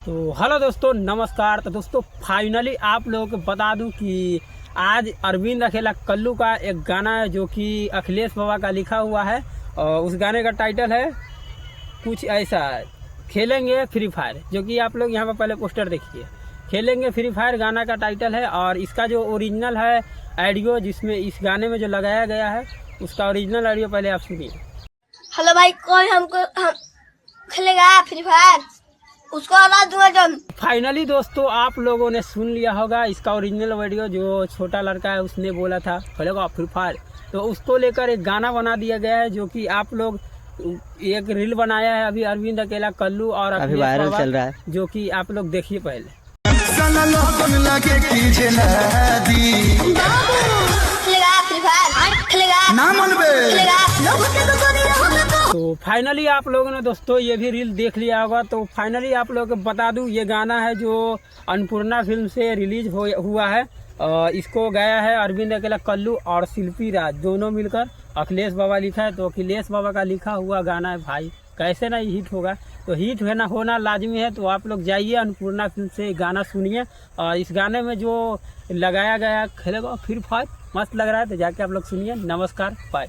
तो हेलो दोस्तों, नमस्कार। तो दोस्तों फाइनली आप लोगों को बता दूं कि आज अरविंद अकेला कल्लू का एक गाना है जो कि अखिलेश बाबा का लिखा हुआ है। और उस गाने का टाइटल है कुछ ऐसा है, खेलेंगे फ्री फायर। जो कि आप लोग यहाँ पर पहले पोस्टर देखिए, खेलेंगे फ्री फायर गाना का टाइटल है। और इसका जो ओरिजिनल है ऑडियो जिसमें इस गाने में जो लगाया गया है उसका ओरिजिनल ऑडियो पहले आप सुनिए। हेलो भाई, कौन हम खेलेगा फ्री फायर, उसको आवाज दूंगा जब। फाइनली दोस्तों आप लोगों ने सुन लिया होगा इसका ओरिजिनल वीडियो। जो छोटा लड़का है उसने बोला था खेलेगा फ्री फायर, तो उसको लेकर एक गाना बना दिया गया है जो कि आप लोग एक रील बनाया है अभी अरविंद अकेला कल्लू और अभी वायरल चल रहा है, जो कि आप लोग देखिए पहले। खेलेगा फ्री फायर, खेलेगा तो फाइनली आप लोगों ने दोस्तों ये भी रील देख लिया होगा। तो फाइनली आप लोगों को बता दूं ये गाना है जो अन्नपूर्णा फिल्म से रिलीज हुआ है। इसको गाया है अरविंद अकेला कल्लू और शिल्पी राज, दोनों मिलकर। अखिलेश बाबा लिखा है, तो अखिलेश बाबा का लिखा हुआ गाना है भाई, कैसे ना हिट होगा। तो हिट होना लाजमी है। तो आप लोग जाइए अन्नपूर्णा फिल्म से गाना सुनिए। और इस गाने में जो लगाया गया खेलेगा फ्री फायर मस्त लग रहा है, तो जाके आप लोग सुनिए। नमस्कार, बाय।